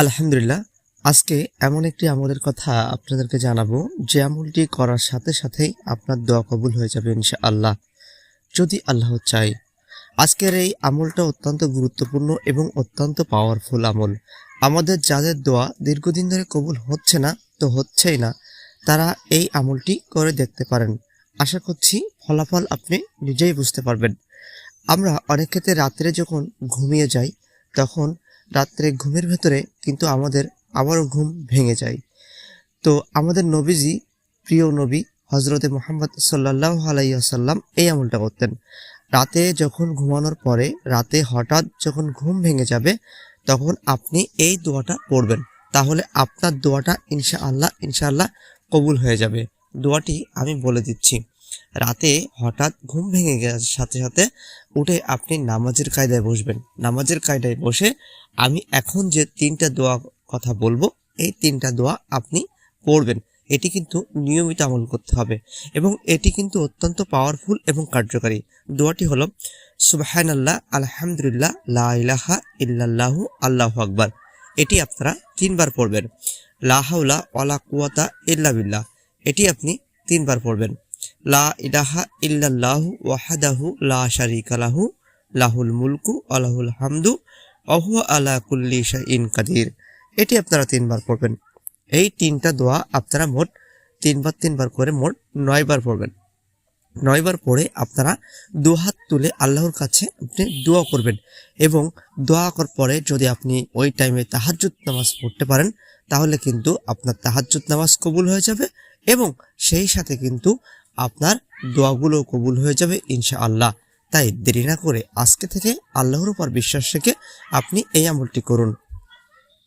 আলহামদুলিল্লাহ। আজকে এমন একটি আমলের কথা আপনাদেরকে জানাবো যে আমলটি করার সাথে সাথেই আপনার দোয়া কবুল হয়ে যাবে ইনশাআল্লাহ, যদি আল্লাহ চায়। আজকের এই আমলটা অত্যন্ত গুরুত্বপূর্ণ এবং অত্যন্ত পাওয়ারফুল আমল। আমাদের যাদের দোয়া দীর্ঘদিন ধরে কবুল হচ্ছে না, তো হচ্ছেই না, তারা এই আমলটি করে দেখতে পারেন। আশা করছি ফলাফল আপনি নিজেই বুঝতে পারবেন। আমরা অনেক ক্ষেত্রে রাত্রে যখন ঘুমিয়ে যাই, তখন রাত্রে ঘুমের ভেতরে কিন্তু আমাদের আবারও ঘুম ভেঙে যায়। তো আমাদের নবীজি, প্রিয় নবী হজরতে মুহাম্মদ সাল্লাল্লাহু আলাইহি ওয়াসাল্লাম এই আমলটা করতেন। রাতে যখন ঘুমানোর পরে রাতে হঠাৎ যখন ঘুম ভেঙে যাবে, তখন আপনি এই দোয়াটা পড়বেন। তাহলে আপনার দোয়াটা ইনশাআল্লাহ কবুল হয়ে যাবে। দোয়াটি আমি বলে দিচ্ছি। রাতে হঠাৎ ঘুম ভেঙে যাওয়ার সাথে সাথে উঠে আপনি নামাজের কায়দায় বসবেন। নামাজের কায়দায় বসে আমি এখন যে 3টা দোয়া কথা বলবো, এই 3টা দোয়া আপনি পড়বেন। এটি কিন্তু নিয়মিত আমল করতে হবে এবং এটি কিন্তু অত্যন্ত পাওয়ারফুল এবং কার্যকারী। দোয়াটি হলো সুবহানাল্লাহ, আলহামদুলিল্লাহ, লা ইলাহা ইল্লাল্লাহু, আল্লাহু আকবার। এটি আপনারা 3 বার পড়বেন। লা হাওলা ওয়ালা কুওয়াতা ইল্লা বিল্লাহ, এটি আপনি 3 বার পড়বেন। লা ইলাহা ইল্লাল্লাহু ওয়াহদাহু লা শারীকা লাহু, লাহুল মুলকু ওয়া লাহুল হামদু ওয়া হুয়া আলা কুল্লি শাইইন কাদির। এটি আপনারা 3 বার পড়বেন। এই 3টা দোয়া আপনারা মোট 3 বার করে মোট 9 বার পড়বেন। 9 বার পড়ে আপনারা 2 হাত তুলে আল্লাহর কাছে আপনি দোয়া করবেন এবং দোয়া করার পরে যদি আপনি ওই টাইমে তাহাজ্জুদ নামাজ পড়তে পারেন, তাহলে কিন্তু আপনার তাহাজ্জুদ নামাজ কবুল হয়ে যাবে এবং সেই সাথে কিন্তু আপনার দোয়াগুলো কবুল হয়ে যাবে ইনশাআল্লাহ। তাই দেরি না করে আজকে থেকে আল্লাহর উপর বিশ্বাস রেখে আপনি এই আমলটি করুন।